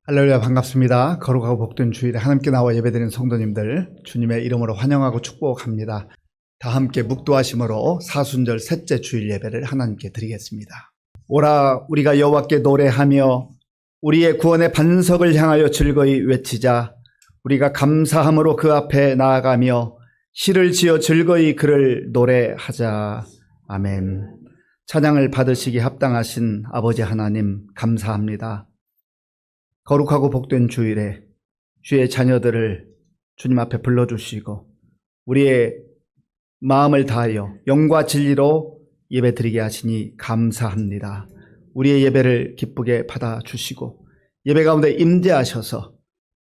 할렐루야, 반갑습니다. 거룩하고 복된 주일에 하나님께 나와 예배드리는 성도님들 주님의 이름으로 환영하고 축복합니다. 다 함께 묵도하심으로 사순절 셋째 주일 예배를 하나님께 드리겠습니다. 오라 우리가 여호와께 노래하며 우리의 구원의 반석을 향하여 즐거이 외치자. 우리가 감사함으로 그 앞에 나아가며 시를 지어 즐거이 그를 노래하자. 아멘. 찬양을 받으시기 합당하신 아버지 하나님 감사합니다. 거룩하고 복된 주일에 주의 자녀들을 주님 앞에 불러주시고 우리의 마음을 다하여 영과 진리로 예배드리게 하시니 감사합니다. 우리의 예배를 기쁘게 받아주시고 예배 가운데 임재하셔서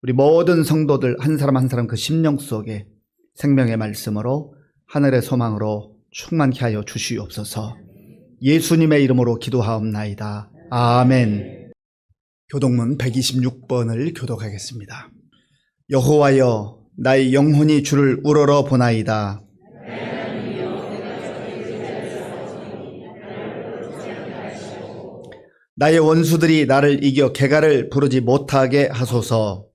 우리 모든 성도들 한 사람 한 사람 그 심령 속에 생명의 말씀으로 하늘의 소망으로 충만케 하여 주시옵소서. 예수님의 이름으로 기도하옵나이다. 아멘. 교독문 126번을 교독하겠습니다. 여호와여, 나의 영혼이 주를 우러러 보나이다. 나의 원수들이 나를 이겨 개가를 부르지 못하게 하소서.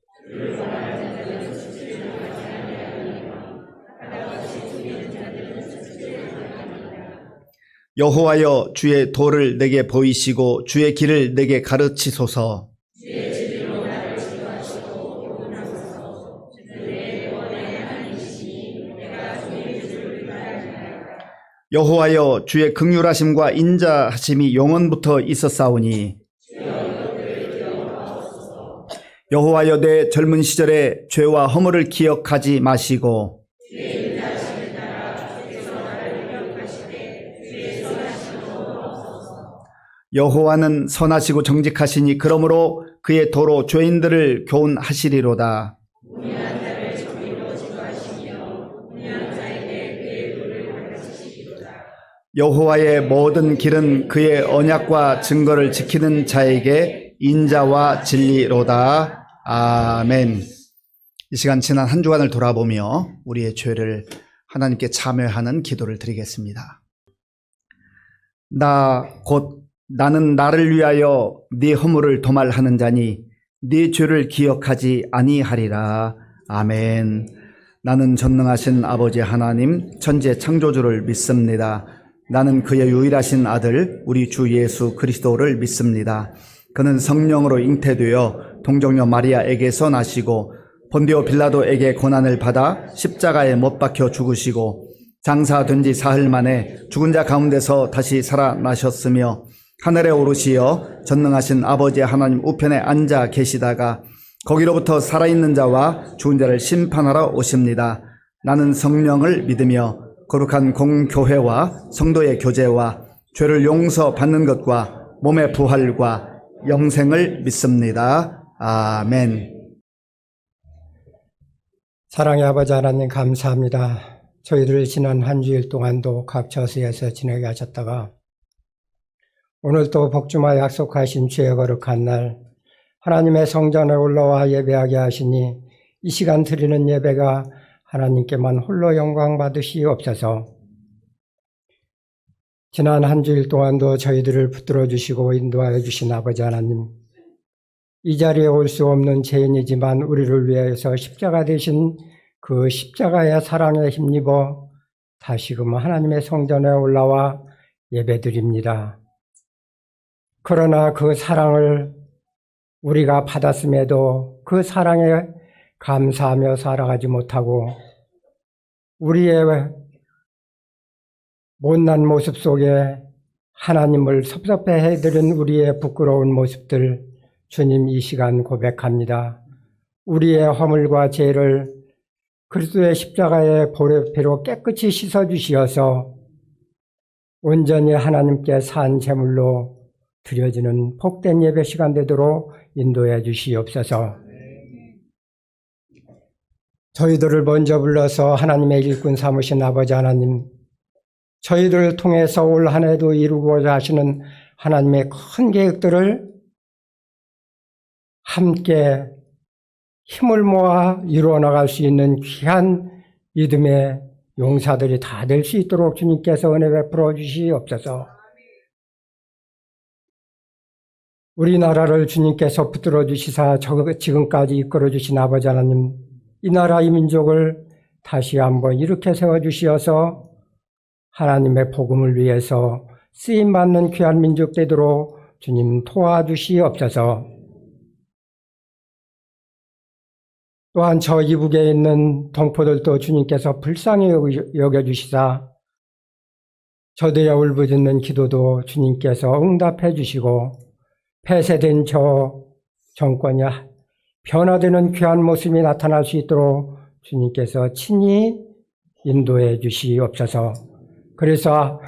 여호와여, 주의 도를 내게 보이시고 주의 길을 내게 가르치소서. 여호와여, 주의 긍휼하심과 인자하심이 영원부터 있었사오니 여호와여, 내 젊은 시절의 죄와 허물을 기억하지 마시고 여호와는 선하시고 정직하시니 그러므로 그의 도로 죄인들을 교훈하시리로다. 여호와의 모든 길은 그의 언약과 증거를 지키는 자에게 인자와 진리로다. 아멘. 이 시간 지난 한 주간을 돌아보며 우리의 죄를 하나님께 참회하는 기도를 드리겠습니다. 나는 나를 위하여 네 허물을 도말하는 자니 네 죄를 기억하지 아니하리라. 아멘. 나는 전능하신 아버지 하나님 천지의 창조주를 믿습니다. 나는 그의 유일하신 아들 우리 주 예수 그리스도를 믿습니다. 그는 성령으로 잉태되어 동정녀 마리아에게서 나시고 본디오 빌라도에게 고난을 받아 십자가에 못 박혀 죽으시고 장사된 지 사흘 만에 죽은 자 가운데서 다시 살아나셨으며 하늘에 오르시어 전능하신 아버지 하나님 우편에 앉아 계시다가 거기로부터 살아있는 자와 죽은 자를 심판하러 오십니다. 나는 성령을 믿으며 거룩한 공교회와 성도의 교제와 죄를 용서받는 것과 몸의 부활과 영생을 믿습니다. 아멘. 사랑의 아버지 하나님 감사합니다. 저희들 지난 한 주일 동안도 각 저수에서 지내게 하셨다가 오늘도 복주마 약속하신 주의 거룩한 날 하나님의 성전에 올라와 예배하게 하시니 이 시간 드리는 예배가 하나님께만 홀로 영광 받으시옵소서. 지난 한 주일 동안도 저희들을 붙들어 주시고 인도하여 주신 아버지 하나님, 이 자리에 올 수 없는 죄인이지만 우리를 위해서 십자가 되신 그 십자가의 사랑에 힘입어 다시금 하나님의 성전에 올라와 예배드립니다. 그러나 그 사랑을 우리가 받았음에도 그 사랑에 감사하며 살아가지 못하고 우리의 못난 모습 속에 하나님을 섭섭해 해드린 우리의 부끄러운 모습들 주님 이 시간 고백합니다. 우리의 허물과 죄를 그리스도의 십자가의 보혈피로 깨끗이 씻어주시어서 온전히 하나님께 산 제물로 드려지는 복된 예배 시간 되도록 인도해 주시옵소서. 저희들을 먼저 불러서 하나님의 일꾼 삼으신 아버지 하나님, 저희들을 통해서 올 한 해도 이루고자 하시는 하나님의 큰 계획들을 함께 힘을 모아 이루어 나갈 수 있는 귀한 믿음의 용사들이 다 될 수 있도록 주님께서 은혜 베풀어 주시옵소서. 우리나라를 주님께서 붙들어 주시사 지금까지 이끌어 주신 아버지 하나님, 이 나라 이 민족을 다시 한번 이렇게 세워 주시어서 하나님의 복음을 위해서 쓰임 받는 귀한 민족 되도록 주님 도와주시옵소서. 또한 저 이북에 있는 동포들도 주님께서 불쌍히 여겨주시사 저들의 울부짖는 기도도 주님께서 응답해 주시고 폐쇄된 저 정권이 변화되는 귀한 모습이 나타날 수 있도록 주님께서 친히 인도해 주시옵소서. 그래서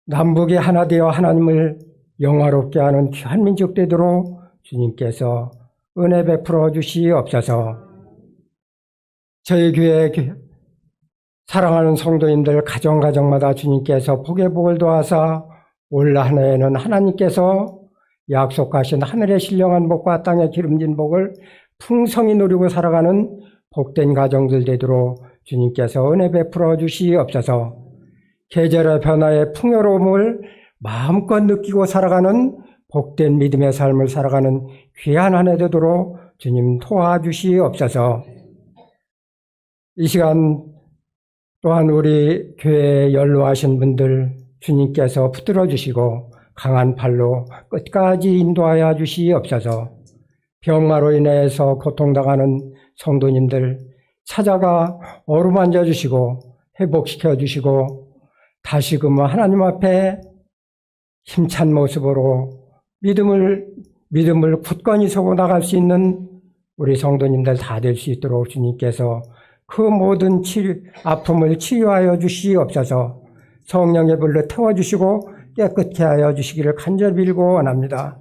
남북이 하나 되어 하나님을 영화롭게 하는 귀한 민족 되도록 주님께서 은혜 베풀어 주시옵소서. 저희 교회 사랑하는 성도님들 가정마다 주님께서 복의 복을 도와서 올 한 해에는 하나님께서 약속하신 하늘의 신령한 복과 땅의 기름진 복을 풍성히 누리고 살아가는 복된 가정들 되도록 주님께서 은혜 베풀어 주시옵소서. 계절의 변화의 풍요로움을 마음껏 느끼고 살아가는 복된 믿음의 삶을 살아가는 귀한 한 해 되도록 주님 도와주시옵소서. 이 시간 또한 우리 교회에 연로하신 분들 주님께서 붙들어 주시고 강한 팔로 끝까지 인도하여 주시옵소서. 병마로 인해서 고통당하는 성도님들 찾아가 어루만져 주시고 회복시켜 주시고 다시금 하나님 앞에 힘찬 모습으로 믿음을 굳건히 서고 나갈 수 있는 우리 성도님들 다 될 수 있도록 주님께서 그 모든 아픔을 치유하여 주시옵소서. 성령의 불로 태워주시고 깨끗게 하여 주시기를 간절히 빌고 원합니다.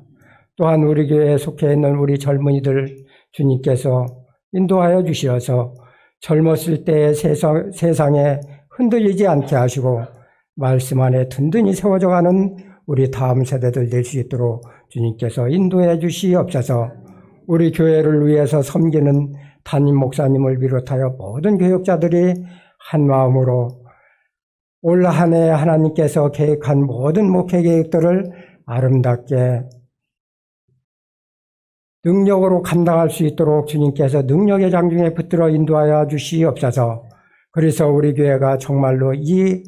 또한 우리 교회에 속해 있는 우리 젊은이들 주님께서 인도하여 주시어서 젊었을 때의 세상에 흔들리지 않게 하시고 말씀 안에 든든히 세워져 가는 우리 다음 세대들 될 수 있도록 주님께서 인도해 주시옵소서. 우리 교회를 위해서 섬기는 담임 목사님을 비롯하여 모든 교역자들이 한 마음으로 올 한 해 하나님께서 계획한 모든 목회 계획들을 아름답게 능력으로 감당할 수 있도록 주님께서 능력의 장중에 붙들어 인도하여 주시옵소서. 그래서 우리 교회가 정말로 이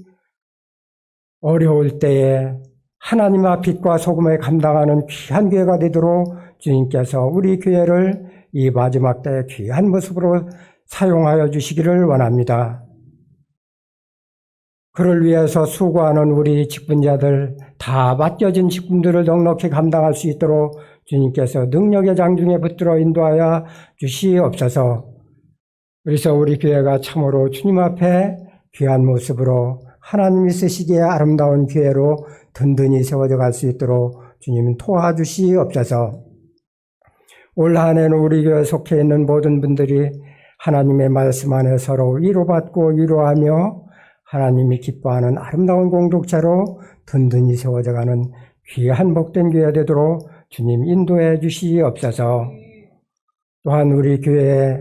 어려울 때에 하나님의 빛과 소금을 감당하는 귀한 교회가 되도록 주님께서 우리 교회를 이 마지막 때의 귀한 모습으로 사용하여 주시기를 원합니다. 그를 위해서 수고하는 우리 직분자들 다 맡겨진 직분들을 넉넉히 감당할 수 있도록 주님께서 능력의 장중에 붙들어 인도하여 주시옵소서. 그래서 우리 교회가 참으로 주님 앞에 귀한 모습으로 하나님이 쓰시기에 아름다운 교회로 든든히 세워져 갈 수 있도록 주님 도와주시옵소서. 올 한 해는 우리 교회에 속해 있는 모든 분들이 하나님의 말씀 안에 서로 위로받고 위로하며 하나님이 기뻐하는 아름다운 공동체로 든든히 세워져 가는 귀한 복된 교회 되도록 주님 인도해 주시옵소서. 또한 우리 교회에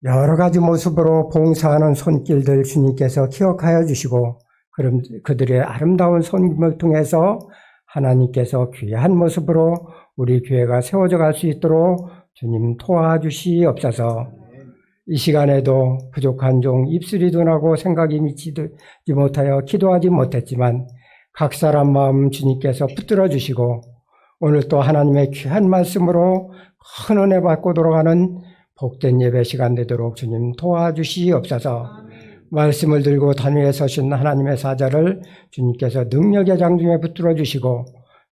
여러 가지 모습으로 봉사하는 손길들 주님께서 기억하여 주시고 그럼 그들의 아름다운 손길을 통해서 하나님께서 귀한 모습으로 우리 교회가 세워져 갈 수 있도록 주님 도와주시옵소서. 이 시간에도 부족한 종 입술이 둔하고 생각이 미치지 못하여 기도하지 못했지만 각 사람 마음 주님께서 붙들어 주시고 오늘 또 하나님의 귀한 말씀으로 큰 은혜 받고 돌아가는 복된 예배 시간 되도록 주님 도와주시옵소서. 말씀을 들고 단위에 서신 하나님의 사자를 주님께서 능력의 장중에 붙들어 주시고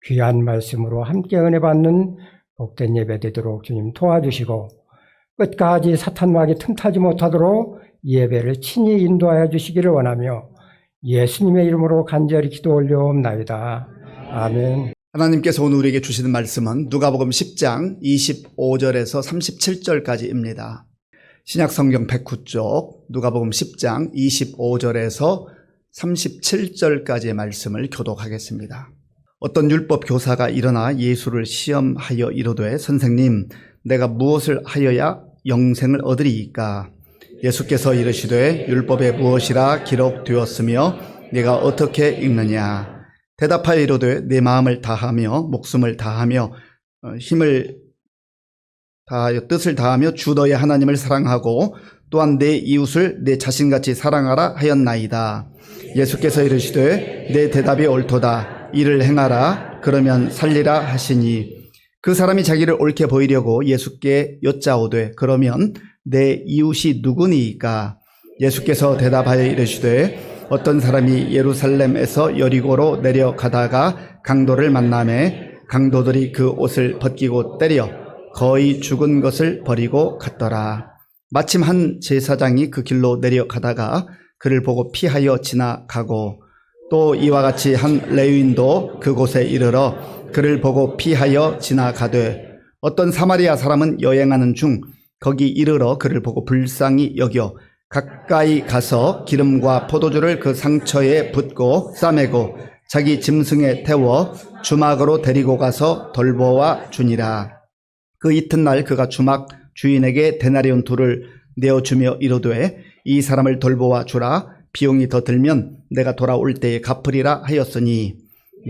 귀한 말씀으로 함께 은혜 받는 복된 예배 되도록 주님 도와주시고 끝까지 사탄막이 틈타지 못하도록 예배를 친히 인도하여 주시기를 원하며 예수님의 이름으로 간절히 기도 올려옵나이다. 아멘. 하나님께서 오늘 우리에게 주시는 말씀은 누가복음 10장 25절에서 37절까지입니다. 신약성경 109쪽 누가복음 10장 25절에서 37절까지의 말씀을 교독하겠습니다. 어떤 율법 교사가 일어나 예수를 시험하여 이르되 선생님 내가 무엇을 하여야 영생을 얻으리이까? 예수께서 이르시되 율법에 무엇이라 기록되었으며 네가 어떻게 읽느냐? 대답하여 이르되 내 마음을 다하며 목숨을 다하며 힘을 다하여 뜻을 다하며 주 너의 하나님을 사랑하고 또한 내 이웃을 내 자신같이 사랑하라 하였나이다. 예수께서 이르시되 내 대답이 옳도다. 이를 행하라. 그러면 살리라 하시니 그 사람이 자기를 옳게 보이려고 예수께 여짜오되 그러면 내 이웃이 누구니이까? 예수께서 대답하여 이르시되 어떤 사람이 예루살렘에서 여리고로 내려가다가 강도를 만나매 강도들이 그 옷을 벗기고 때려 거의 죽은 것을 버리고 갔더라. 마침 한 제사장이 그 길로 내려가다가 그를 보고 피하여 지나가고 또 이와 같이 한 레위인도 그곳에 이르러 그를 보고 피하여 지나가되 어떤 사마리아 사람은 여행하는 중 거기 이르러 그를 보고 불쌍히 여겨 가까이 가서 기름과 포도주를 그 상처에 붓고 싸매고 자기 짐승에 태워 주막으로 데리고 가서 돌보아 주니라. 그 이튿날 그가 주막 주인에게 데나리온 둘을 내어주며 이르되 이 사람을 돌보아 주라. 비용이 더 들면 내가 돌아올 때에 갚으리라 하였으니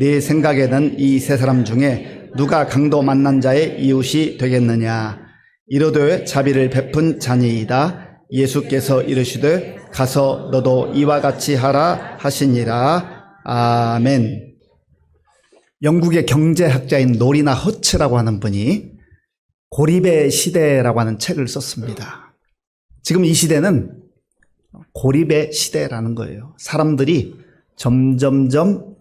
네 생각에는 이 세 사람 중에 누가 강도 만난 자의 이웃이 되겠느냐? 이르되 자비를 베푼 자니이다. 예수께서 이르시되 가서 너도 이와 같이 하라 하시니라. 아멘. 영국의 경제학자인 노리나 허츠라고 하는 분이 고립의 시대라고 하는 책을 썼습니다. 지금 이 시대는 고립의 시대라는 거예요. 사람들이 점점점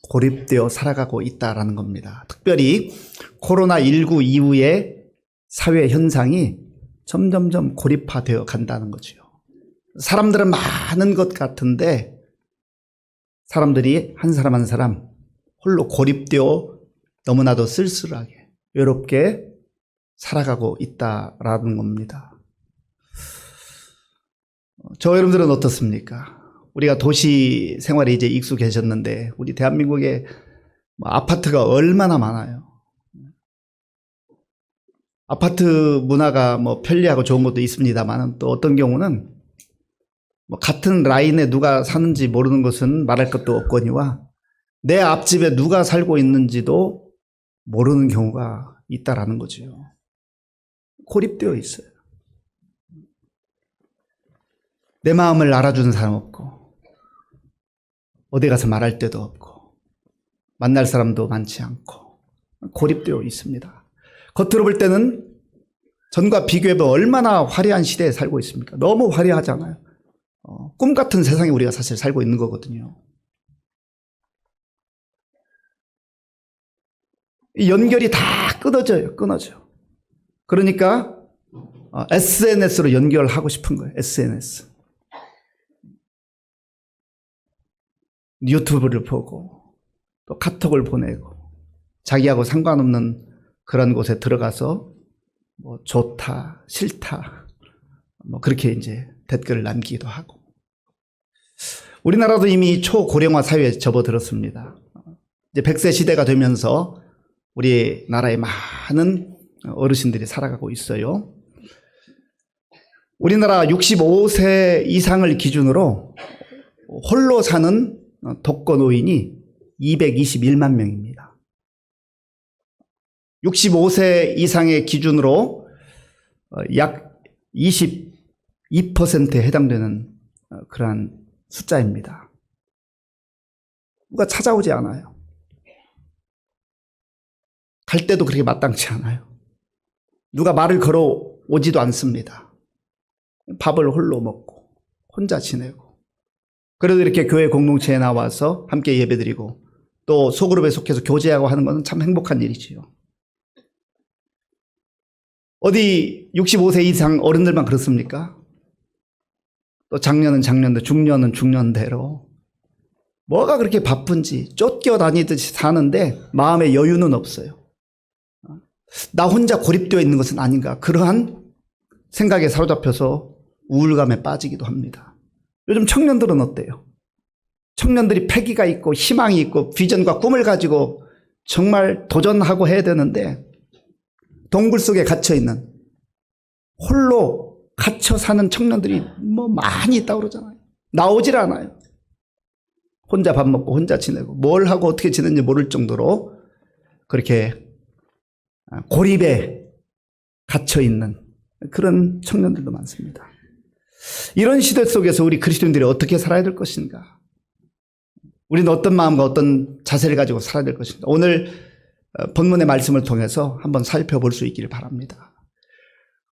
고립되어 살아가고 있다라는 겁니다. 특별히 코로나19 이후의 사회 현상이 점점점 고립화되어 간다는 거죠. 사람들은 많은 것 같은데 사람들이 한 사람 한 사람 홀로 고립되어 너무나도 쓸쓸하게 외롭게 살아가고 있다라는 겁니다. 저 여러분들은 어떻습니까? 우리가 도시 생활에 이제 익숙해졌는데 우리 대한민국에 아파트가 얼마나 많아요. 아파트 문화가 편리하고 좋은 것도 있습니다만 또 어떤 경우는 같은 라인에 누가 사는지 모르는 것은 말할 것도 없거니와 내 앞집에 누가 살고 있는지도 모르는 경우가 있다라는 거죠. 고립되어 있어요. 내 마음을 알아주는 사람 없고 어디 가서 말할 데도 없고 만날 사람도 많지 않고 고립되어 있습니다. 겉으로 볼 때는 전과 비교해보면 얼마나 화려한 시대에 살고 있습니까? 너무 화려하잖아요. 꿈 같은 세상에 우리가 사실 살고 있는 거거든요. 이 연결이 다 끊어져요. 그러니까 SNS로 연결하고 싶은 거예요. SNS. 유튜브를 보고 또 카톡을 보내고 자기하고 상관없는 그런 곳에 들어가서 좋다, 싫다, 그렇게 이제 댓글을 남기기도 하고. 우리나라도 이미 초고령화 사회에 접어들었습니다. 이제 100세 시대가 되면서 우리나라에 많은 어르신들이 살아가고 있어요. 우리나라 65세 이상을 기준으로 홀로 사는 독거노인이 221만 명입니다. 65세 이상의 기준으로 약 22%에 해당되는 그러한 숫자입니다. 누가 찾아오지 않아요. 갈 때도 그렇게 마땅치 않아요. 누가 말을 걸어오지도 않습니다. 밥을 홀로 먹고 혼자 지내고 그래도 이렇게 교회 공동체에 나와서 함께 예배드리고 또 소그룹에 속해서 교제하고 하는 것은 참 행복한 일이지요. 어디 65세 이상 어른들만 그렇습니까? 또 장년은 장년대, 중년은 중년대로 뭐가 그렇게 바쁜지 쫓겨다니듯이 사는데 마음의 여유는 없어요. 나 혼자 고립되어 있는 것은 아닌가, 그러한 생각에 사로잡혀서 우울감에 빠지기도 합니다. 요즘 청년들은 어때요? 청년들이 패기가 있고 희망이 있고 비전과 꿈을 가지고 정말 도전하고 해야 되는데 동굴 속에 갇혀있는 홀로 갇혀 사는 청년들이 많이 있다고 그러잖아요. 나오질 않아요. 혼자 밥 먹고 혼자 지내고 뭘 하고 어떻게 지내는지 모를 정도로 그렇게 고립에 갇혀 있는 그런 청년들도 많습니다. 이런 시대 속에서 우리 그리스도인들이 어떻게 살아야 될 것인가? 우리는 어떤 마음과 어떤 자세를 가지고 살아야 될 것인가? 오늘 본문의 말씀을 통해서 한번 살펴볼 수 있기를 바랍니다.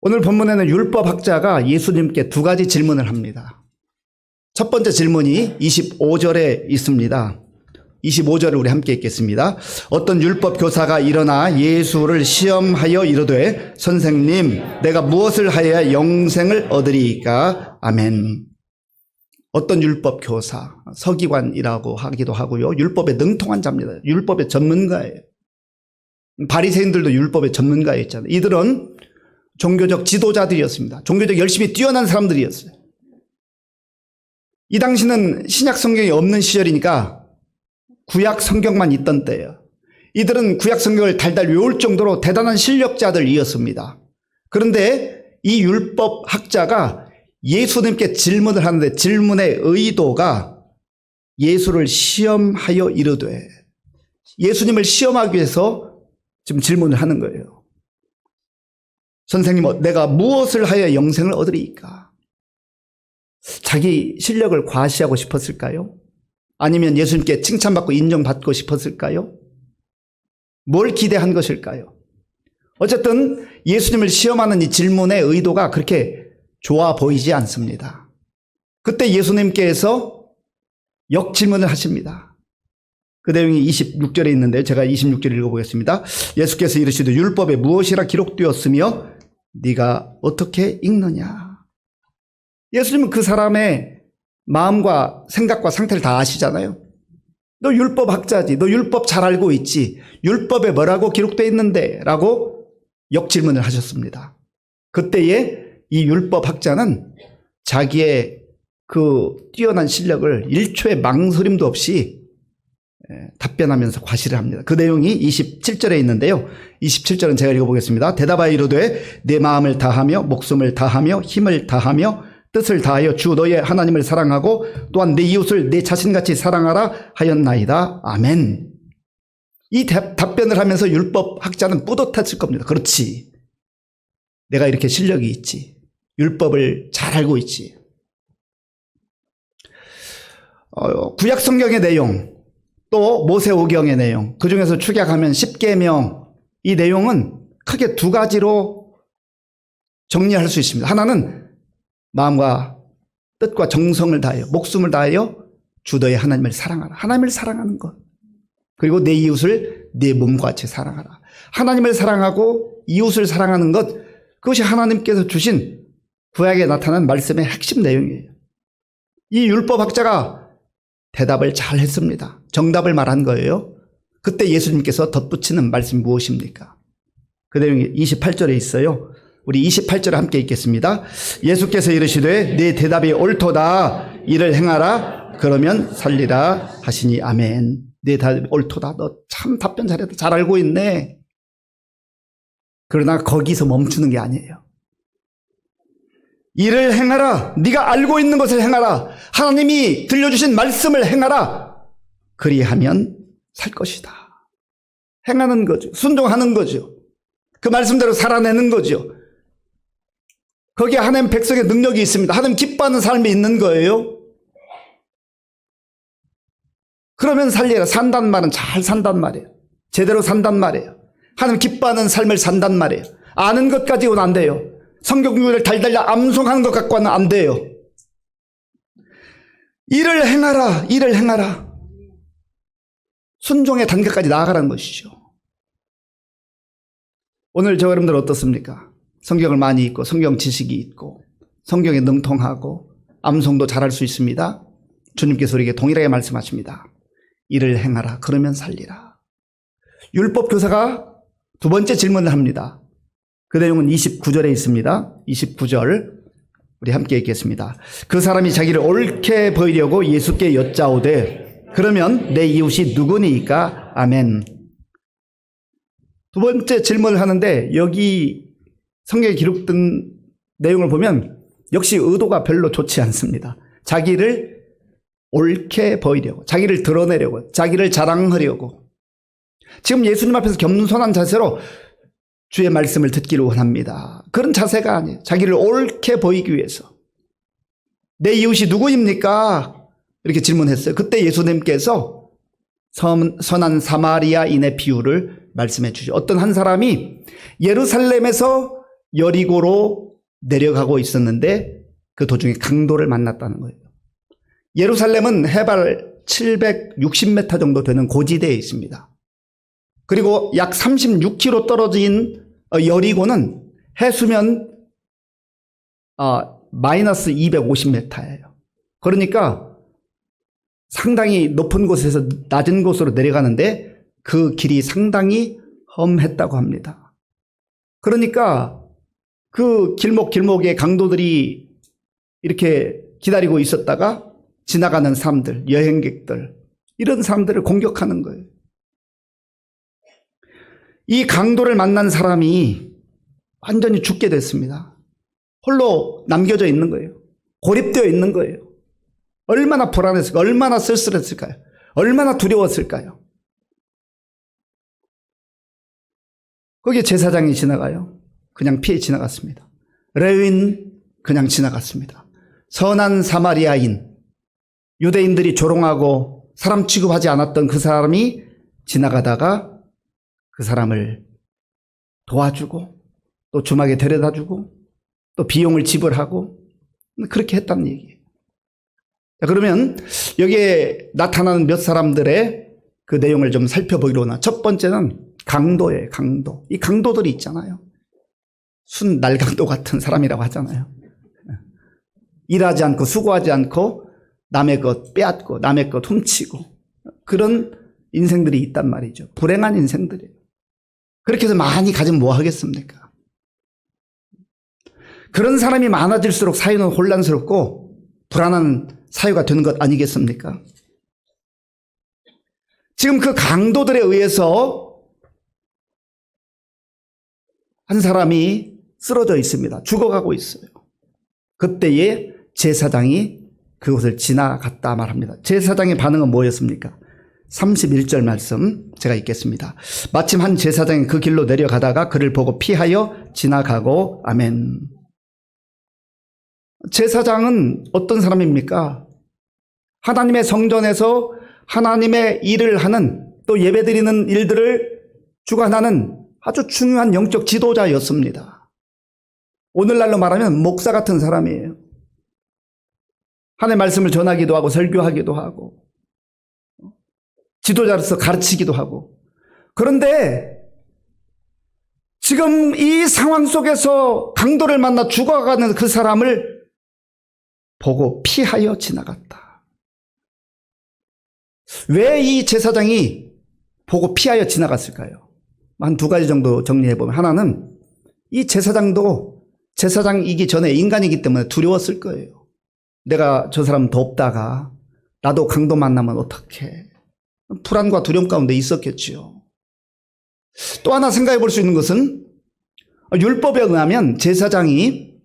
오늘 본문에는 율법학자가 예수님께 두 가지 질문을 합니다. 첫 번째 질문이 25절에 있습니다. 25절을 우리 함께 읽겠습니다. 어떤 율법 교사가 일어나 예수를 시험하여 이르되 선생님 내가 무엇을 하여야 영생을 얻으리이까? 아멘. 어떤 율법 교사, 서기관이라고 하기도 하고요. 율법에 능통한 자입니다. 율법의 전문가예요. 바리새인들도 율법의 전문가였잖아요. 이들은 종교적 지도자들이었습니다. 종교적 열심히 뛰어난 사람들이었어요. 이 당시는 신약 성경이 없는 시절이니까 구약 성경만 있던 때예요. 이들은 구약 성경을 달달 외울 정도로 대단한 실력자들이었습니다. 그런데 이 율법 학자가 예수님께 질문을 하는데 질문의 의도가 예수를 시험하여 이르되, 예수님을 시험하기 위해서 지금 질문을 하는 거예요. 선생님, 내가 무엇을 하여 영생을 얻으리이까? 자기 실력을 과시하고 싶었을까요? 아니면 예수님께 칭찬받고 인정받고 싶었을까요? 뭘 기대한 것일까요? 어쨌든 예수님을 시험하는 이 질문의 의도가 그렇게 좋아 보이지 않습니다. 그때 예수님께서 역질문을 하십니다. 그 내용이 26절에 있는데 제가 26절 읽어보겠습니다. 예수께서 이르시되 율법에 무엇이라 기록되었으며 네가 어떻게 읽느냐? 예수님은 그 사람의 마음과 생각과 상태를 다 아시잖아요. 너 율법 학자지. 너 율법 잘 알고 있지. 율법에 뭐라고 기록되어 있는데? 라고 역질문을 하셨습니다. 그때에 이 율법 학자는 자기의 그 뛰어난 실력을 1초의 망설임도 없이 답변하면서 과시를 합니다. 그 내용이 27절에 있는데요. 27절은 제가 읽어보겠습니다. 대답하여 이르되 내 마음을 다하며 목숨을 다하며 힘을 다하며 뜻을 다하여 주 너의 하나님을 사랑하고 또한 내 이웃을 내 자신같이 사랑하라 하였나이다. 아멘. 이 답변을 하면서 율법 학자는 뿌듯했을 겁니다. 그렇지. 내가 이렇게 실력이 있지. 율법을 잘 알고 있지. 구약 성경의 내용, 또 모세오경의 내용, 그 중에서 축약하면 십계명, 이 내용은 크게 두 가지로 정리할 수 있습니다. 하나는 마음과 뜻과 정성을 다하여 목숨을 다하여 주 너의 하나님을 사랑하라. 하나님을 사랑하는 것. 그리고 내 이웃을 내 몸과 같이 사랑하라. 하나님을 사랑하고 이웃을 사랑하는 것, 그것이 하나님께서 주신 구약에 나타난 말씀의 핵심 내용이에요. 이 율법학자가 대답을 잘 했습니다. 정답을 말한 거예요. 그때 예수님께서 덧붙이는 말씀이 무엇입니까? 그 내용이 28절에 있어요. 우리 28절 함께 읽겠습니다. 예수께서 이르시되 내 대답이 옳도다. 이를 행하라. 그러면 살리라 하시니 아멘. 내 대답이 옳도다. 너 참 답변 잘했다. 잘 알고 있네. 그러나 거기서 멈추는 게 아니에요. 이를 행하라. 네가 알고 있는 것을 행하라. 하나님이 들려주신 말씀을 행하라. 그리하면 살 것이다. 행하는 거죠. 순종하는 거죠. 그 말씀대로 살아내는 거죠. 거기에 하나님 백성의 능력이 있습니다. 하나님 기뻐하는 삶이 있는 거예요. 그러면 살리라. 산단 말은 잘 산단 말이에요. 제대로 산단 말이에요. 하나님 기뻐하는 삶을 산단 말이에요. 아는 것 가지고는 안 돼요. 성경구를 달달 암송하는 것 갖고는 안 돼요. 이를 행하라. 이를 행하라. 순종의 단계까지 나아가라는 것이죠. 오늘 저 여러분들 어떻습니까? 성경을 많이 읽고 성경 지식이 있고 성경에 능통하고 암송도 잘할 수 있습니다. 주님께서 우리에게 동일하게 말씀하십니다. 이를 행하라. 그러면 살리라. 율법 교사가 두 번째 질문을 합니다. 그 내용은 29절에 있습니다. 29절 우리 함께 읽겠습니다. 그 사람이 자기를 옳게 보이려고 예수께 여짜오되 그러면 내 이웃이 누구니까? 아멘. 두 번째 질문을 하는데 여기 성경에 기록된 내용을 보면 역시 의도가 별로 좋지 않습니다. 자기를 옳게 보이려고, 자기를 드러내려고, 자기를 자랑하려고, 지금 예수님 앞에서 겸손한 자세로 주의 말씀을 듣기를 원합니다. 그런 자세가 아니에요. 자기를 옳게 보이기 위해서. 내 이웃이 누구입니까? 이렇게 질문했어요. 그때 예수님께서 선한 사마리아인의 비유를 말씀해 주죠. 어떤 한 사람이 예루살렘에서 여리고로 내려가고 있었는데 그 도중에 강도를 만났다는 거예요. 예루살렘은 해발 760m 정도 되는 고지대에 있습니다. 그리고 약 36km 떨어진 여리고는 해수면 마이너스 250m예요. 그러니까 상당히 높은 곳에서 낮은 곳으로 내려가는데 그 길이 상당히 험했다고 합니다. 그러니까 그 길목에 강도들이 이렇게 기다리고 있었다가 지나가는 사람들, 여행객들, 이런 사람들을 공격하는 거예요. 이 강도를 만난 사람이 완전히 죽게 됐습니다. 홀로 남겨져 있는 거예요. 고립되어 있는 거예요. 얼마나 불안했을까? 얼마나 쓸쓸했을까요? 얼마나 두려웠을까요? 거기에 제사장이 지나가요. 그냥 피해 지나갔습니다. 레위인 그냥 지나갔습니다. 선한 사마리아인, 유대인들이 조롱하고 사람 취급하지 않았던 그 사람이 지나가다가 그 사람을 도와주고 또 주막에 데려다주고 또 비용을 지불하고 그렇게 했다는 얘기예요. 자, 그러면 여기에 나타나는 몇 사람들의 그 내용을 좀 살펴보기로 하나. 첫 번째는 강도예요. 강도. 이 강도들이 있잖아요. 순 날강도 같은 사람이라고 하잖아요. 일하지 않고 수고하지 않고 남의 것 빼앗고 남의 것 훔치고 그런 인생들이 있단 말이죠. 불행한 인생들이에요. 그렇게 해서 많이 가지면 뭐 하겠습니까? 그런 사람이 많아질수록 사회는 혼란스럽고 불안한 사회가 되는 것 아니겠습니까? 지금 그 강도들에 의해서 한 사람이 쓰러져 있습니다. 죽어가고 있어요. 그때에 제사장이 그곳을 지나갔다 말합니다. 제사장의 반응은 뭐였습니까? 31절 말씀 제가 읽겠습니다. 마침 한 제사장이 그 길로 내려가다가 그를 보고 피하여 지나가고 아멘. 제사장은 어떤 사람입니까? 하나님의 성전에서 하나님의 일을 하는 또 예배드리는 일들을 주관하는 아주 중요한 영적 지도자였습니다. 오늘날로 말하면 목사 같은 사람이에요. 하나님의 말씀을 전하기도 하고 설교하기도 하고 지도자로서 가르치기도 하고. 그런데 지금 이 상황 속에서 강도를 만나 죽어가는 그 사람을 보고 피하여 지나갔다. 왜 이 제사장이 보고 피하여 지나갔을까요? 한 두 가지 정도 정리해보면, 하나는 이 제사장도 제사장이기 전에 인간이기 때문에 두려웠을 거예요. 내가 저 사람 돕다가 나도 강도 만나면 어떡해. 불안과 두려움 가운데 있었겠지요. 또 하나 생각해 볼 수 있는 것은 율법에 의하면 제사장이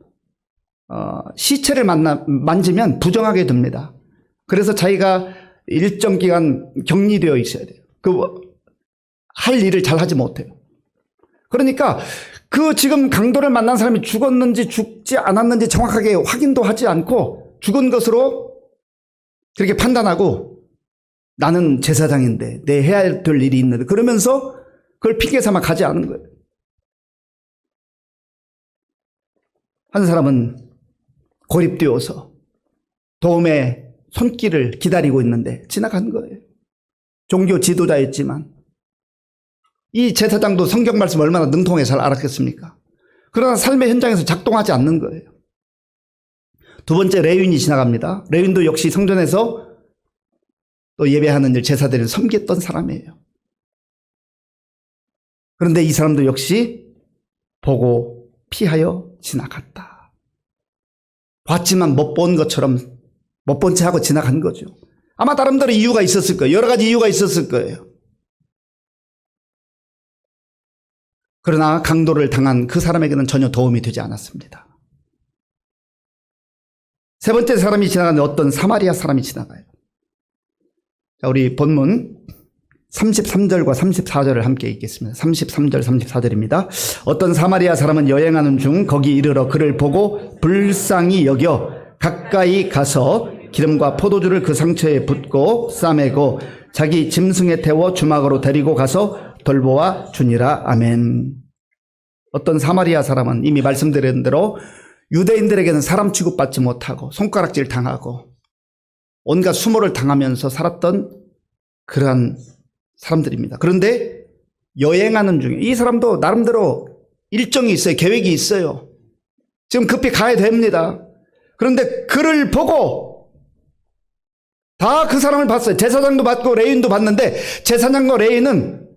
시체를 만지면 부정하게 됩니다. 그래서 자기가 일정 기간 격리되어 있어야 돼요. 할 일을 잘 하지 못해요. 그러니까 그 지금 강도를 만난 사람이 죽었는지 죽지 않았는지 정확하게 확인도 하지 않고 죽은 것으로 그렇게 판단하고 나는 제사장인데 내 해야 될 일이 있는데 그러면서 그걸 핑계 삼아 가지 않은 거예요. 한 사람은 고립되어서 도움의 손길을 기다리고 있는데 지나간 거예요. 종교 지도자였지만 이 제사장도 성경 말씀 얼마나 능통하게 잘 알았겠습니까? 그러나 삶의 현장에서 작동하지 않는 거예요. 두 번째, 레위인이 지나갑니다. 레위인도 역시 성전에서 또 예배하는 일, 제사들을 섬겼던 사람이에요. 그런데 이 사람도 역시 보고 피하여 지나갔다. 봤지만 못 본 것처럼 못 본 채 하고 지나간 거죠. 아마 나름대로 이유가 있었을 거예요. 여러 가지 이유가 있었을 거예요. 그러나 강도를 당한 그 사람에게는 전혀 도움이 되지 않았습니다. 세 번째 사람이 지나가는데 어떤 사마리아 사람이 지나가요. 자, 우리 본문 33절과 34절을 함께 읽겠습니다. 33절, 34절입니다. 어떤 사마리아 사람은 여행하는 중 거기 이르러 그를 보고 불쌍히 여겨 가까이 가서 기름과 포도주를 그 상처에 붓고 싸매고 자기 짐승에 태워 주막으로 데리고 가서 돌보아 주니라. 아멘. 어떤 사마리아 사람은 이미 말씀드린 대로 유대인들에게는 사람 취급받지 못하고 손가락질 당하고 온갖 수모를 당하면서 살았던 그러한 사람들입니다. 그런데 여행하는 중에 이 사람도 나름대로 일정이 있어요. 계획이 있어요. 지금 급히 가야 됩니다. 그런데 그를 보고 다 그 사람을 봤어요. 제사장도 봤고 레위인도 봤는데 제사장과 레위인은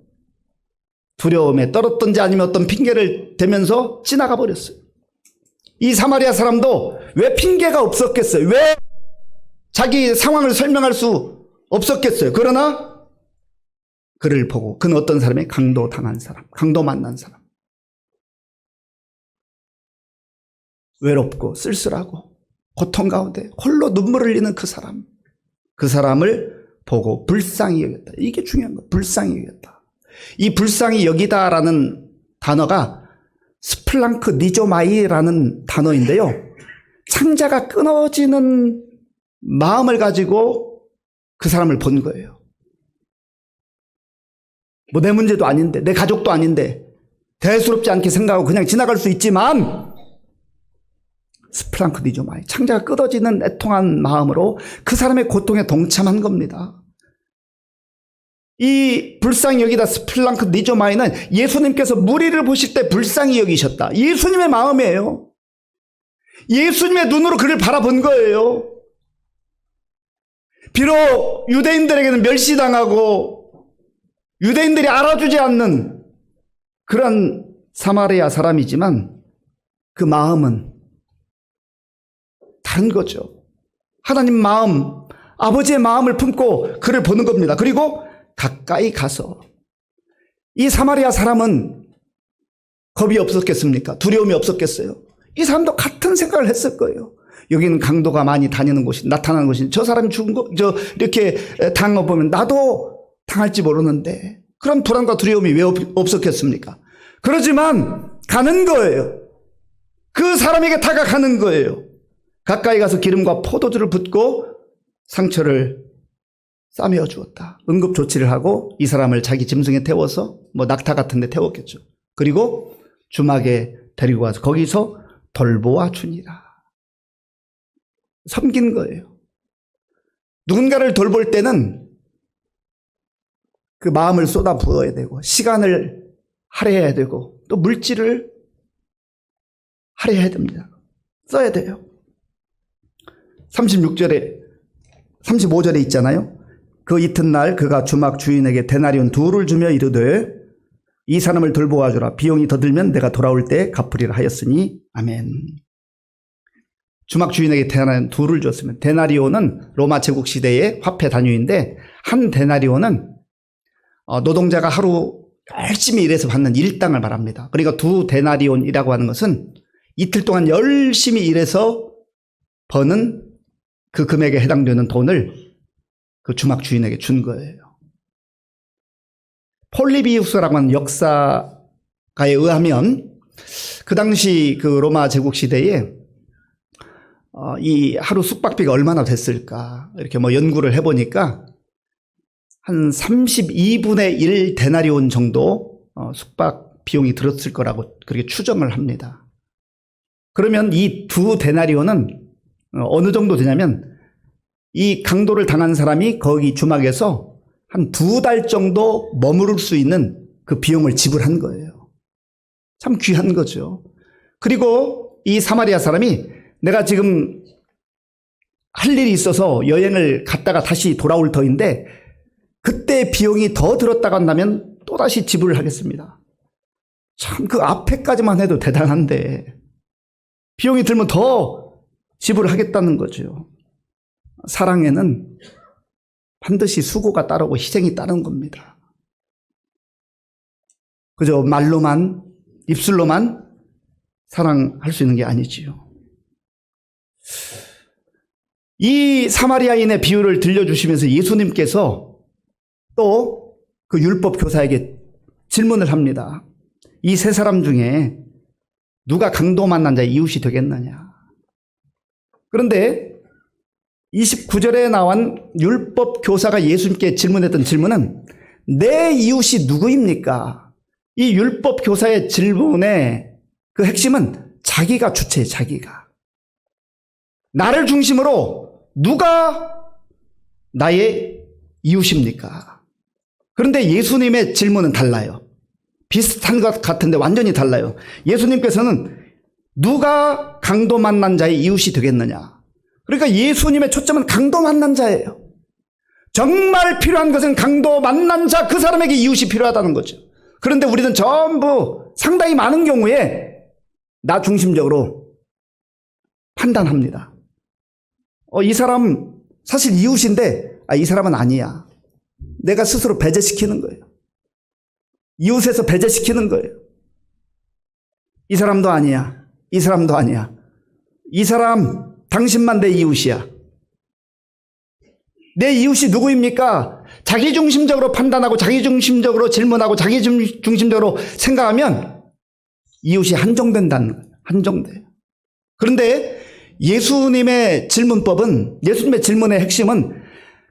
두려움에 떨었던지 아니면 어떤 핑계를 대면서 지나가 버렸어요. 이 사마리아 사람도 왜 핑계가 없었겠어요? 왜 자기 상황을 설명할 수 없었겠어요? 그러나 그를 보고 그는 어떤 사람이 강도 당한 사람, 강도 만난 사람, 외롭고 쓸쓸하고 고통 가운데 홀로 눈물을 흘리는 그 사람을 보고 불쌍히 여겼다. 이게 중요한 거예요. 불쌍히 여겼다. 이 불쌍히 여기다라는 단어가 스플랑크 니조마이라는 단어인데요. 창자가 끊어지는 마음을 가지고 그 사람을 본 거예요. 뭐 내 문제도 아닌데, 내 가족도 아닌데, 대수롭지 않게 생각하고 그냥 지나갈 수 있지만, 스플랑크 니조마이, 창자가 끊어지는 애통한 마음으로 그 사람의 고통에 동참한 겁니다. 이 불쌍히 여기다 스플랑크 니조마이는 예수님께서 무리를 보실 때 불쌍히 여기셨다. 예수님의 마음이에요. 예수님의 눈으로 그를 바라본 거예요. 비록 유대인들에게는 멸시당하고 유대인들이 알아주지 않는 그런 사마리아 사람이지만 그 마음은 다른 거죠. 하나님 마음, 아버지의 마음을 품고 그를 보는 겁니다. 그리고 가까이 가서 이 사마리아 사람은 겁이 없었겠습니까? 두려움이 없었겠어요? 이 사람도 같은 생각을 했을 거예요. 여기는 강도가 많이 다니는 곳이 나타나는 곳이 저 사람이 죽은 거 이렇게 당해보면 나도 당할지 모르는데 그런 불안과 두려움이 왜 없었겠습니까? 그러지만 가는 거예요. 그 사람에게 다가가는 거예요. 가까이 가서 기름과 포도주를 붓고 상처를 싸매어 주었다. 응급조치를 하고 이 사람을 자기 짐승에 태워서 뭐 낙타 같은 데 태웠겠죠. 그리고 주막에 데리고 가서 거기서 돌보아 주니라. 섬긴 거예요. 누군가를 돌볼 때는 그 마음을 쏟아 부어야 되고 시간을 할애해야 되고 또 물질을 할애해야 됩니다. 써야 돼요. 35절에 있잖아요. 그 이튿날 그가 주막 주인에게 데나리온 2를 주며 이르되 이 사람을 돌보아 주라. 비용이 더 들면 내가 돌아올 때 갚으리라 하였으니 아멘. 주막 주인에게 데나리온 2를 줬으면 데나리온은 로마 제국 시대의 화폐 단위인데 한 데나리온은 노동자가 하루 열심히 일해서 받는 일당을 말합니다. 그러니까 2 데나리온이라고 하는 것은 이틀 동안 열심히 일해서 버는 그 금액에 해당되는 돈을 그 주막 주인에게 준 거예요. 폴리비우스라고 하는 역사가에 의하면 그 당시 그 로마 제국 시대에 이 하루 숙박비가 얼마나 됐을까 이렇게 뭐 연구를 해보니까 한 32분의 1 데나리온 정도 숙박 비용이 들었을 거라고 그렇게 추정을 합니다. 그러면 이 2 데나리온은 어느 정도 되냐면 이 강도를 당한 사람이 거기 주막에서 한 2달 정도 머무를 수 있는 그 비용을 지불한 거예요. 참 귀한 거죠. 그리고 이 사마리아 사람이 내가 지금 할 일이 있어서 여행을 갔다가 다시 돌아올 터인데 그때 비용이 더 들었다고 한다면 또다시 지불을 하겠습니다. 참 그 앞에까지만 해도 대단한데 비용이 들면 더 지불을 하겠다는 거죠. 사랑에는 반드시 수고가 따르고 희생이 따르는 겁니다. 그저 말로만 입술로만 사랑할 수 있는 게 아니지요. 이 사마리아인의 비유를 들려주시면서 예수님께서 또 그 율법 교사에게 질문을 합니다. 이 세 사람 중에 누가 강도 만난 자의 이웃이 되겠느냐. 그런데 29절에 나온 율법 교사가 예수님께 질문했던 질문은 내 이웃이 누구입니까? 이 율법 교사의 질문의 그 핵심은 자기가 주체예요. 자기가. 나를 중심으로 누가 나의 이웃입니까? 그런데 예수님의 질문은 달라요. 비슷한 것 같은데 완전히 달라요. 예수님께서는 누가 강도 만난 자의 이웃이 되겠느냐. 그러니까 예수님의 초점은 강도 만난 자예요. 정말 필요한 것은 강도 만난 자, 그 사람에게 이웃이 필요하다는 거죠. 그런데 우리는 전부 상당히 많은 경우에 나 중심적으로 판단합니다. 이 사람 사실 이웃인데 이 사람은 아니야. 내가 스스로 배제시키는 거예요. 이웃에서 배제시키는 거예요. 이 사람도 아니야. 이 사람도 아니야. 이 사람 당신만 내 이웃이야. 내 이웃이 누구입니까? 자기중심적으로 판단하고 자기중심적으로 질문하고 자기중심적으로 생각하면 이웃이 한정된다는 거예요. 한정돼요. 그런데 예수님의 질문법은, 예수님의 질문의 핵심은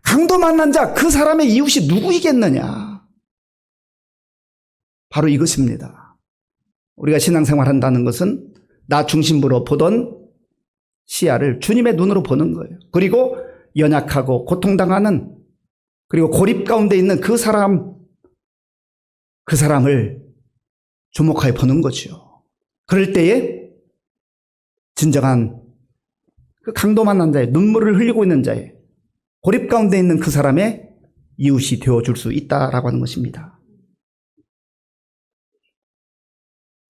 강도 만난 자, 그 사람의 이웃이 누구이겠느냐. 바로 이것입니다. 우리가 신앙생활 한다는 것은 나 중심으로 보던 시야를 주님의 눈으로 보는 거예요. 그리고 연약하고 고통당하는, 그리고 고립 가운데 있는 그 사람을 주목하여 보는 거죠. 그럴 때에 진정한 그 강도 만난 자의, 눈물을 흘리고 있는 자의, 고립 가운데 있는 그 사람의 이웃이 되어줄 수 있다라고 하는 것입니다.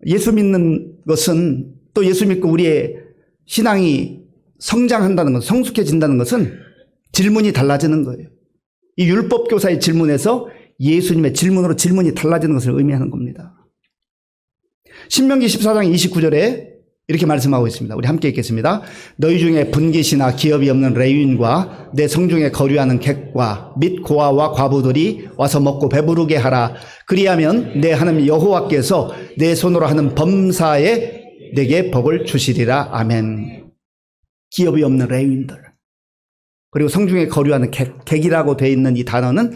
예수 믿는 것은, 또 예수 믿고 우리의 신앙이 성장한다는 것, 성숙해진다는 것은 질문이 달라지는 거예요. 이 율법 교사의 질문에서 예수님의 질문으로 질문이 달라지는 것을 의미하는 겁니다. 신명기 14장 29절에 이렇게 말씀하고 있습니다. 우리 함께 읽겠습니다. 너희 중에 분깃이나 기업이 없는 레위인과 내 성중에 거류하는 객과 및 고아와 과부들이 와서 먹고 배부르게 하라. 그리하면 내 하나님 여호와께서 내 손으로 하는 범사에 내게 복을 주시리라. 아멘. 기업이 없는 레위인들, 그리고 성중에 거류하는 객이라고 되어 있는 이 단어는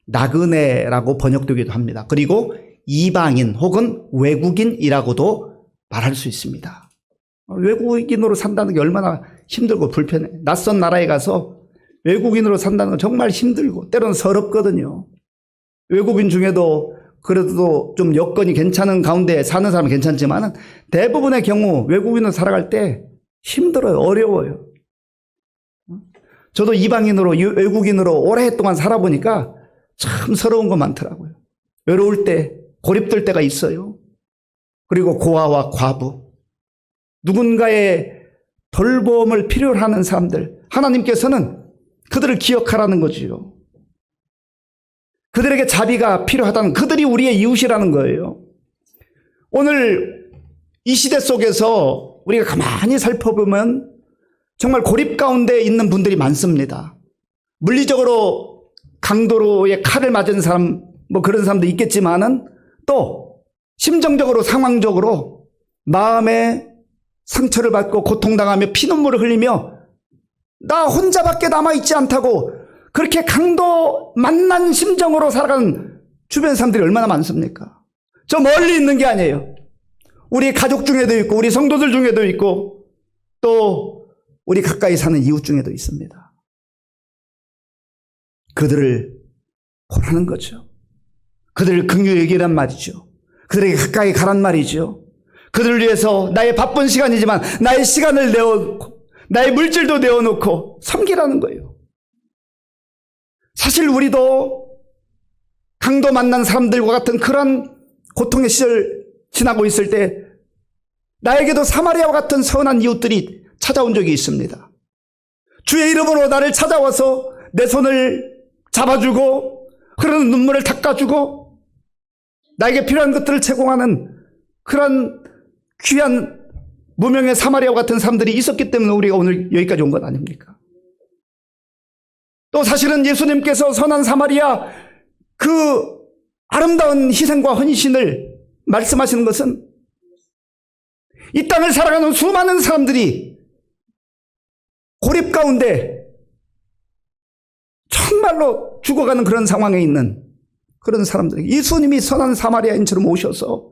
나그네라고 번역되기도 합니다. 그리고 이방인 혹은 외국인이라고도 말할 수 있습니다. 외국인으로 산다는 게 얼마나 힘들고 불편해. 낯선 나라에 가서 외국인으로 산다는 건 정말 힘들고 때로는 서럽거든요. 외국인 중에도 그래도 좀 여건이 괜찮은 가운데 사는 사람은 괜찮지만 대부분의 경우 외국인으로 살아갈 때 힘들어요. 어려워요. 저도 이방인으로, 외국인으로 오랫동안 살아보니까 참 서러운 거 많더라고요. 외로울 때, 고립될 때가 있어요. 그리고 고아와 과부, 누군가의 돌봄을 필요로 하는 사람들, 하나님께서는 그들을 기억하라는 거지요. 그들에게 자비가 필요하다는, 그들이 우리의 이웃이라는 거예요. 오늘 이 시대 속에서 우리가 가만히 살펴보면 정말 고립 가운데 있는 분들이 많습니다. 물리적으로 강도로의 칼을 맞은 사람, 뭐 그런 사람도 있겠지만은 또 심정적으로, 상황적으로 마음에 상처를 받고 고통당하며 피눈물을 흘리며 나 혼자밖에 남아있지 않다고 그렇게 강도 만난 심정으로 살아가는 주변 사람들이 얼마나 많습니까? 저 멀리 있는 게 아니에요. 우리 가족 중에도 있고 우리 성도들 중에도 있고 또 우리 가까이 사는 이웃 중에도 있습니다. 그들을 보라는 거죠. 그들을 긍휼히 여기란 말이죠. 그들에게 가까이 가란 말이죠. 그들을 위해서 나의 바쁜 시간이지만 나의 시간을 내어놓고 나의 물질도 내어놓고 섬기라는 거예요. 사실 우리도 강도 만난 사람들과 같은 그런 고통의 시절 지나고 있을 때 나에게도 사마리아와 같은 선한 이웃들이 찾아온 적이 있습니다. 주의 이름으로 나를 찾아와서 내 손을 잡아주고 흐르는 눈물을 닦아주고 나에게 필요한 것들을 제공하는 그런 귀한 무명의 사마리아와 같은 사람들이 있었기 때문에 우리가 오늘 여기까지 온 것 아닙니까? 또 사실은 예수님께서 선한 사마리아, 그 아름다운 희생과 헌신을 말씀하시는 것은 이 땅을 살아가는 수많은 사람들이 고립 가운데 정말로 죽어가는 그런 상황에 있는 그런 사람들, 예수님이 선한 사마리아인처럼 오셔서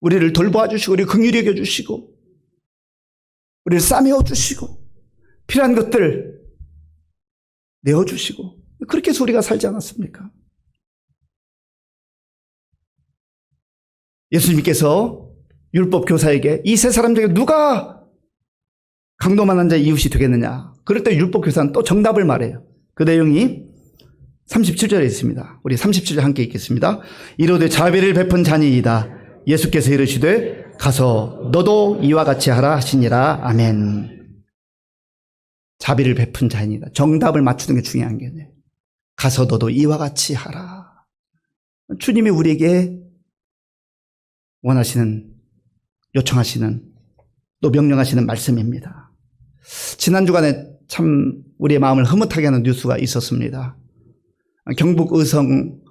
우리를 돌보아 주시고 우리를 긍휼히 여겨 주시고 우리를 싸매어 주시고 필요한 것들 내어주시고 그렇게 해서 우리가 살지 않았습니까? 예수님께서 율법 교사에게 이 세 사람 중에 누가 강도만한 자의 이웃이 되겠느냐? 그럴 때 율법 교사는 또 정답을 말해요. 그 내용이 37절에 있습니다. 우리 37절 함께 읽겠습니다. 이르되 자비를 베푼 자니이다. 예수께서 이르시되 가서 너도 이와 같이 하라 하시니라. 아멘. 자비를 베푼 자니이다. 정답을 맞추는 게 중요한 게 아니에요. 가서 너도 이와 같이 하라. 주님이 우리에게 원하시는, 요청하시는, 또 명령하시는 말씀입니다. 지난 주간에 참 우리의 마음을 흐뭇하게 하는 뉴스가 있었습니다. 경북 의성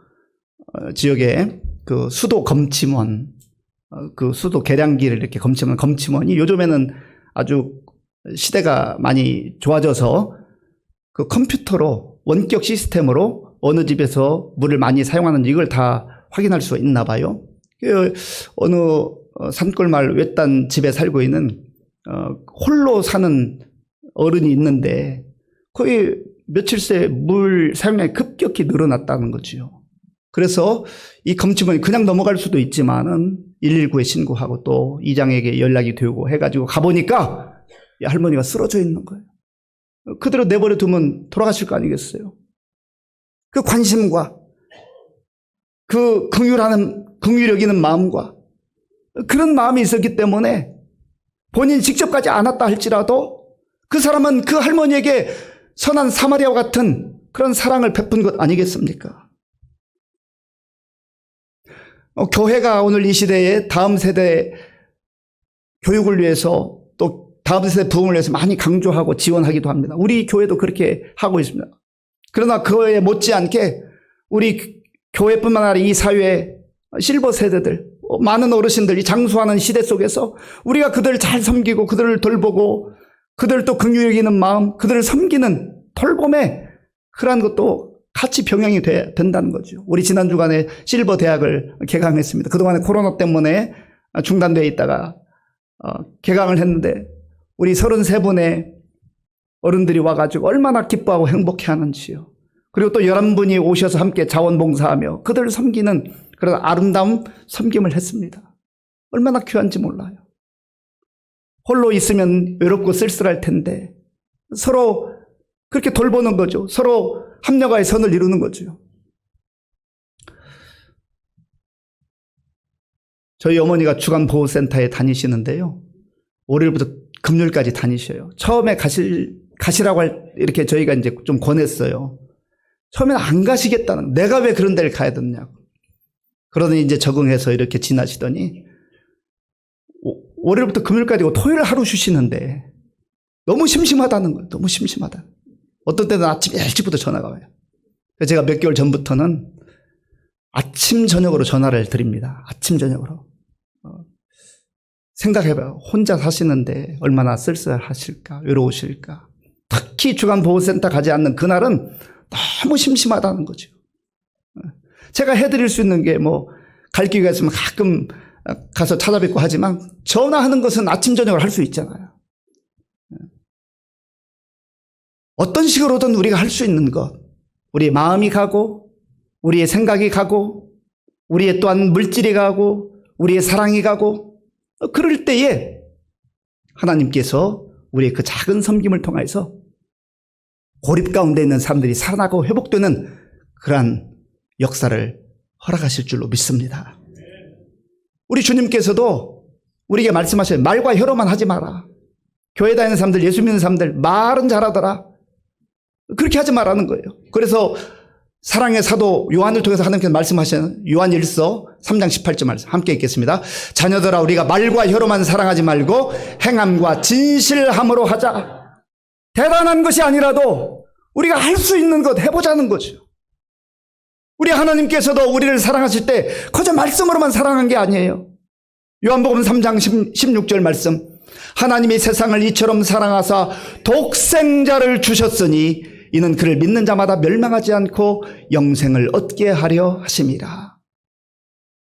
지역에 그 수도 검침원, 그 수도 계량기를 이렇게 검침하는 검침원이 요즘에는 아주 시대가 많이 좋아져서 그 컴퓨터로 원격 시스템으로 어느 집에서 물을 많이 사용하는지 이걸 다 확인할 수 있나 봐요. 어느 산골마을 외딴 집에 살고 있는 홀로 사는 어른이 있는데 거의 며칠 새 물 사용량이 급격히 늘어났다는 거죠. 그래서 이 검침원이 그냥 넘어갈 수도 있지만은 119에 신고하고 또 이장에게 연락이 되고 해가지고 가보니까 이 할머니가 쓰러져 있는 거예요. 그대로 내버려 두면 돌아가실 거 아니겠어요? 그 관심과 그 긍휼 여기는 마음과 그런 마음이 있었기 때문에 본인이 직접 가지 않았다 할지라도 그 사람은 그 할머니에게 선한 사마리아와 같은 그런 사랑을 베푼 것 아니겠습니까? 교회가 오늘 이 시대에 다음 세대 교육을 위해서 또 다음 세대 부흥을 위해서 많이 강조하고 지원하기도 합니다. 우리 교회도 그렇게 하고 있습니다. 그러나 그에 못지않게 우리 교회뿐만 아니라 이 사회의 실버 세대들, 많은 어르신들, 이 장수하는 시대 속에서 우리가 그들을 잘 섬기고 그들을 돌보고 그들을 또 긍휼히 여기는 마음, 그들을 섬기는 돌봄에 그러한 것도 같이 병행이 된다는 거죠. 우리 지난 주간에 실버 대학을 개강했습니다. 그동안에 코로나 때문에 중단되어 있다가 개강을 했는데 우리 33분의 어른들이 와가지고 얼마나 기뻐하고 행복해하는지요. 그리고 또 11분이 오셔서 함께 자원봉사하며 그들을 섬기는 그런 아름다운 섬김을 했습니다. 얼마나 귀한지 몰라요. 홀로 있으면 외롭고 쓸쓸할 텐데 서로 그렇게 돌보는 거죠. 서로 합력하여 선을 이루는 거죠. 저희 어머니가 주간보호센터에 다니시는데요. 월요일부터 금요일까지 다니셔요. 처음에 가시라고 이렇게 저희가 이제 좀 권했어요. 처음에는 안 가시겠다는, 내가 왜 그런 데를 가야 되느냐고. 그러더니 이제 적응해서 이렇게 지나시더니 월요일부터 금요일까지 토요일 하루 쉬시는데 너무 심심하다는 거예요. 너무 심심하다. 어떤 때는 아침 일찍부터 전화가 와요. 그래서 제가 몇 개월 전부터는 아침 저녁으로 전화를 드립니다. 아침 저녁으로. 생각해봐요. 혼자 사시는데 얼마나 쓸쓸하실까, 외로우실까. 특히 주간보호센터 가지 않는 그날은 너무 심심하다는 거죠. 제가 해드릴 수 있는 게 갈 기회가 있으면 가끔 가서 찾아뵙고 하지만 전화하는 것은 아침 저녁으로 할 수 있잖아요. 어떤 식으로든 우리가 할 수 있는 것, 우리의 마음이 가고 우리의 생각이 가고 우리의 또한 물질이 가고 우리의 사랑이 가고 그럴 때에 하나님께서 우리의 그 작은 섬김을 통해서 고립 가운데 있는 사람들이 살아나고 회복되는 그러한 역사를 허락하실 줄로 믿습니다. 우리 주님께서도 우리에게 말씀하셔요. 말과 혀로만 하지 마라. 교회 다니는 사람들, 예수 믿는 사람들 말은 잘하더라. 그렇게 하지 말라는 거예요. 그래서 사랑의 사도 요한을 통해서 하나님께서 말씀하시는 요한 1서 3장 18절 말씀 함께 읽겠습니다. 자녀들아 우리가 말과 혀로만 사랑하지 말고 행함과 진실함으로 하자. 대단한 것이 아니라도 우리가 할 수 있는 것 해보자는 거죠. 우리 하나님께서도 우리를 사랑하실 때 거저 말씀으로만 사랑한 게 아니에요. 요한복음 3장 16절 말씀, 하나님이 세상을 이처럼 사랑하사 독생자를 주셨으니 이는 그를 믿는 자마다 멸망하지 않고 영생을 얻게 하려 하심이라.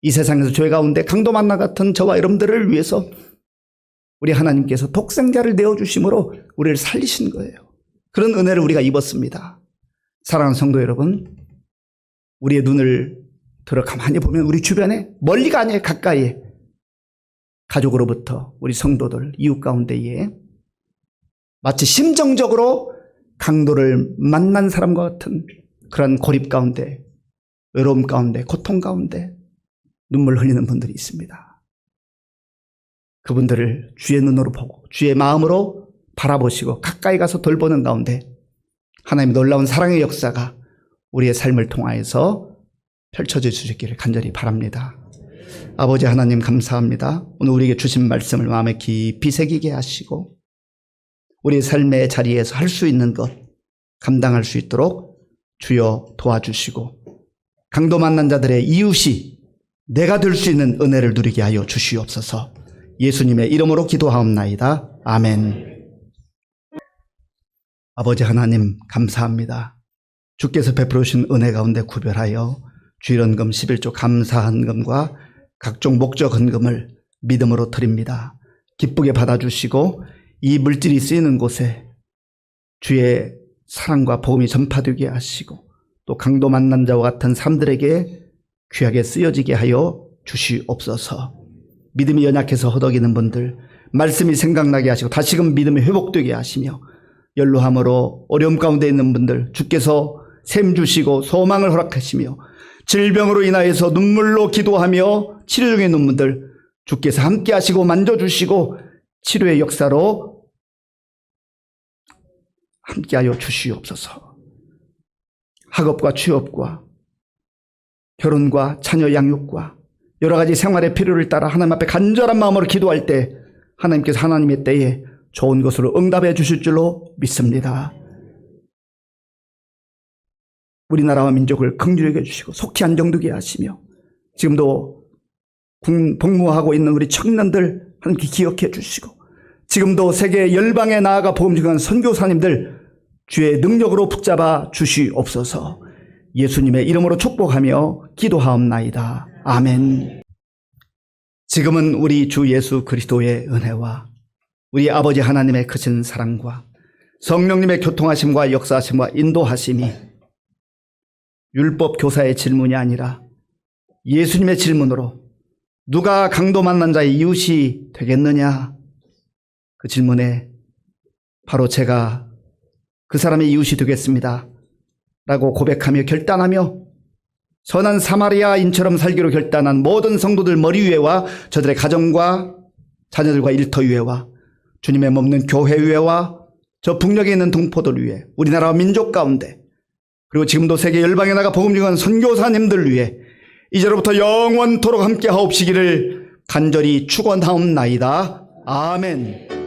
이 세상에서 죄 가운데 강도 만나 같은 저와 여러분들을 위해서 우리 하나님께서 독생자를 내어주심으로 우리를 살리신 거예요. 그런 은혜를 우리가 입었습니다. 사랑하는 성도 여러분, 우리의 눈을 들어 가만히 보면 우리 주변에, 멀리가 아니에요, 가까이에, 가족으로부터 우리 성도들, 이웃 가운데에 마치 심정적으로 강도를 만난 사람과 같은 그런 고립 가운데, 외로움 가운데, 고통 가운데 눈물 흘리는 분들이 있습니다. 그분들을 주의 눈으로 보고 주의 마음으로 바라보시고 가까이 가서 돌보는 가운데 하나님의 놀라운 사랑의 역사가 우리의 삶을 통하여서 펼쳐져 주시기를 간절히 바랍니다. 아버지 하나님 감사합니다. 오늘 우리에게 주신 말씀을 마음에 깊이 새기게 하시고 우리의 삶의 자리에서 할 수 있는 것 감당할 수 있도록 주여 도와주시고 강도 만난 자들의 이웃이 내가 될 수 있는 은혜를 누리게 하여 주시옵소서. 예수님의 이름으로 기도하옵나이다. 아멘. 아버지 하나님 감사합니다. 주께서 베풀어 주신 은혜 가운데 구별하여 주일헌금 11조 감사헌금과 각종 목적 헌금을 믿음으로 드립니다. 기쁘게 받아주시고 이 물질이 쓰이는 곳에 주의 사랑과 복음이 전파되게 하시고 또 강도 만난 자와 같은 사람들에게 귀하게 쓰여지게 하여 주시옵소서. 믿음이 연약해서 허덕이는 분들 말씀이 생각나게 하시고 다시금 믿음이 회복되게 하시며 연로함으로 어려움 가운데 있는 분들 주께서 샘 주시고 소망을 허락하시며 질병으로 인하여서 눈물로 기도하며 치료 중에 있는 분들 주께서 함께 하시고 만져주시고 치료의 역사로 함께하여 주시옵소서. 학업과 취업과 결혼과 자녀 양육과 여러 가지 생활의 필요를 따라 하나님 앞에 간절한 마음으로 기도할 때 하나님께서 하나님의 때에 좋은 것으로 응답해 주실 줄로 믿습니다. 우리나라와 민족을 긍휼히 여겨주시고 속히 안정되게 하시며 지금도 복무하고 있는 우리 청년들 하나님께 기억해 주시고 지금도 세계 열방에 나아가 복음 전하는 선교사님들 주의 능력으로 붙잡아 주시옵소서. 예수님의 이름으로 축복하며 기도하옵나이다. 아멘. 지금은 우리 주 예수 그리스도의 은혜와 우리 아버지 하나님의 크신 사랑과 성령님의 교통하심과 역사하심과 인도하심이 율법 교사의 질문이 아니라 예수님의 질문으로 누가 강도 만난 자의 이웃이 되겠느냐, 그 질문에 바로 제가 그 사람의 이웃이 되겠습니다 라고 고백하며 결단하며 선한 사마리아인처럼 살기로 결단한 모든 성도들 머리 위에와 저들의 가정과 자녀들과 일터 위에와 주님의 몸는 교회 위에와 저 북녘에 있는 동포들 위에 우리나라와 민족 가운데 그리고 지금도 세계 열방에 나가 복음 전하는 선교사님들 위해 이제로부터 영원토록 함께 하옵시기를 간절히 축원하옵나이다. 아멘.